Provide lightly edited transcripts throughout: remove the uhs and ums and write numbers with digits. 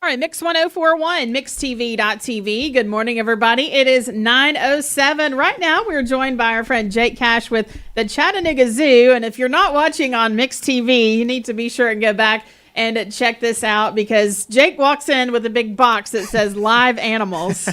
All right, Mix 1041, mixtv.tv. Good morning, everybody. It is 9:07. Right now, we're joined by our friend Jake Cash with the Chattanooga Zoo. And if you're not watching on Mix TV, you need to be sure and go back and check this out because Jake walks in with a big box that says live animals.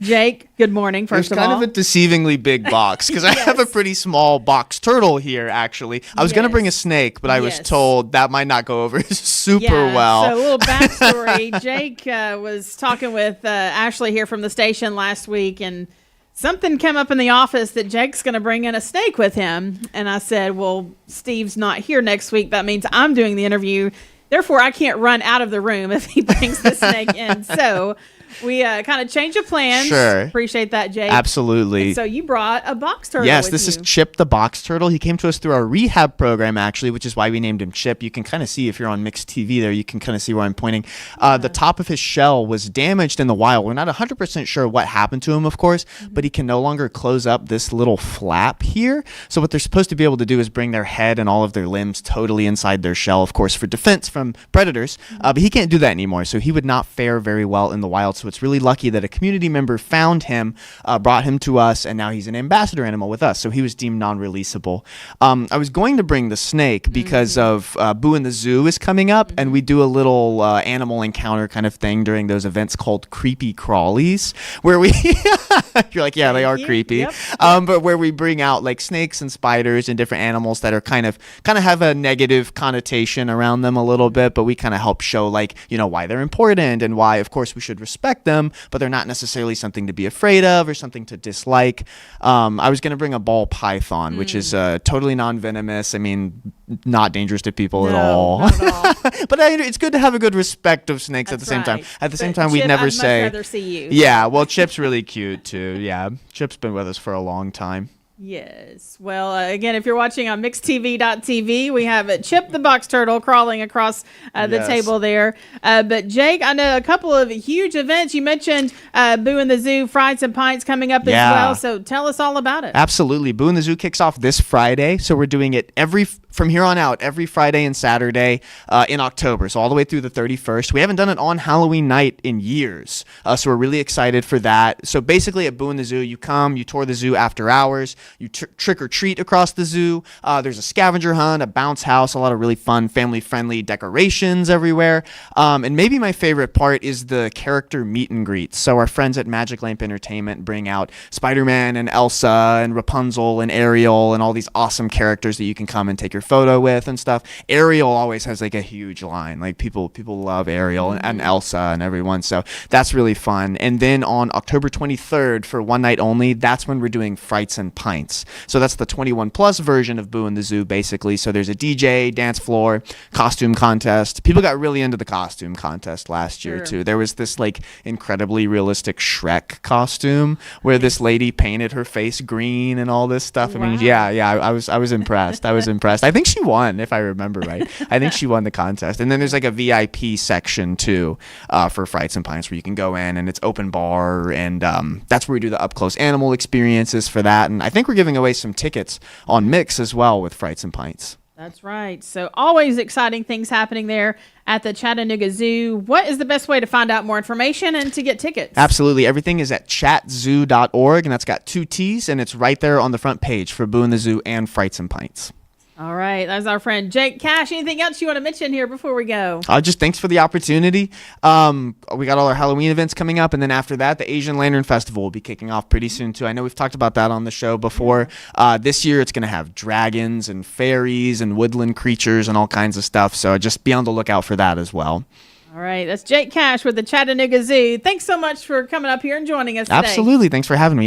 Jake, good morning, first of all. It's kind of a deceivingly big box because I have a pretty small box turtle here, actually. I was going to bring a snake, but I was told that might not go over super well. So a little backstory. Jake was talking with Ashley here from the station last week, and something came up in the office that Jake's going to bring in a snake with him. And I said, well, Steve's not here next week. That means I'm doing the interview. Therefore, I can't run out of the room if he brings the snake in. So we kind of changed of plans. Sure. Appreciate that, Jake. Absolutely. And so you brought a box turtle Yes, with this you. is Chip the box turtle. He came to us through our rehab program, actually, which is why we named him Chip. You can kind of see if you're on Mixed TV there, you can kind of see where I'm pointing. The top of his shell was damaged in the wild. We're not 100% sure what happened to him, of course, but he can no longer close up this little flap here. So what they're supposed to be able to do is bring their head and all of their limbs totally inside their shell, of course, for defense from predators. But he can't do that anymore, so he would not fare very well in the wild. So it's really lucky that a community member found him, brought him to us, and now he's an ambassador animal with us. So he was deemed non-releasable. I was going to bring the snake because of Boo in the Zoo is coming up, and we do a little animal encounter kind of thing during those events called Creepy Crawlies, where we you're like, yeah, they are creepy. Yep. But where we bring out like snakes and spiders and different animals that are kind of have a negative connotation around them a little bit, but we kind of help show like, you know, why they're important and why, of course, we should respect them, but they're not necessarily something to be afraid of or something to dislike. I was going to bring a ball python, which is totally non-venomous. I mean, not dangerous to people at all. Not at all. But it's good to have a good respect of snakes at the same time. At the same time, we'd Chip, never I'd say. much rather see you. Yeah, well, Chip's really cute too. Yeah, Chip's been with us for a long time. Yes. Well, again, if you're watching on mixtv.tv, we have Chip the box turtle crawling across the table there. But Jake, I know a couple of huge events. You mentioned Boo in the Zoo, Frieds and Pints coming up as well. So tell us all about it. Absolutely. Boo in the Zoo kicks off this Friday. So we're doing it from here on out, every Friday and Saturday in October. So all the way through the 31st. We haven't done it on Halloween night in years. So we're really excited for that. So basically at Boo in the Zoo, you come, you tour the zoo after hours. You trick or treat across the zoo. There's a scavenger hunt, a bounce house, a lot of really fun, family-friendly decorations everywhere. And maybe my favorite part is the character meet and greets. So our friends at Magic Lamp Entertainment bring out Spider-Man and Elsa and Rapunzel and Ariel and all these awesome characters that you can come and take your photo with and stuff. Ariel always has like a huge line. Like people love Ariel and Elsa and everyone. So that's really fun. And then on October 23rd for one night only, that's when we're doing Frights and Pints. So that's the 21 plus version of Boo in the Zoo, basically. So there's a DJ, dance floor, costume contest. People got really into the costume contest last year too. There was this like incredibly realistic Shrek costume where this lady painted her face green and all this stuff. I mean, I was impressed. I was impressed. I think she won, if I remember right. I think she won the contest. And then there's like a VIP section too for Frights and Pints where you can go in and it's open bar, and that's where we do the up close animal experiences for that. And I think we're giving away some tickets on Mix as well with Frights and Pints. That's right. So always exciting things happening there at the Chattanooga Zoo. What is the best way to find out more information and to get tickets? Absolutely. Everything is at chatzoo.org, and that's got 2 T's, and it's right there on the front page for Boo in the Zoo and Frights and Pints. All right. That's our friend Jake Cash. Anything else you want to mention here before we go? Just thanks for the opportunity. We got all our Halloween events coming up, and then after that, the Asian Lantern Festival will be kicking off pretty soon too. I know we've talked about that on the show before. This year, it's going to have dragons and fairies and woodland creatures and all kinds of stuff. So just be on the lookout for that as well. All right. That's Jake Cash with the Chattanooga Zoo. Thanks so much for coming up here and joining us today. Absolutely. Thanks for having me.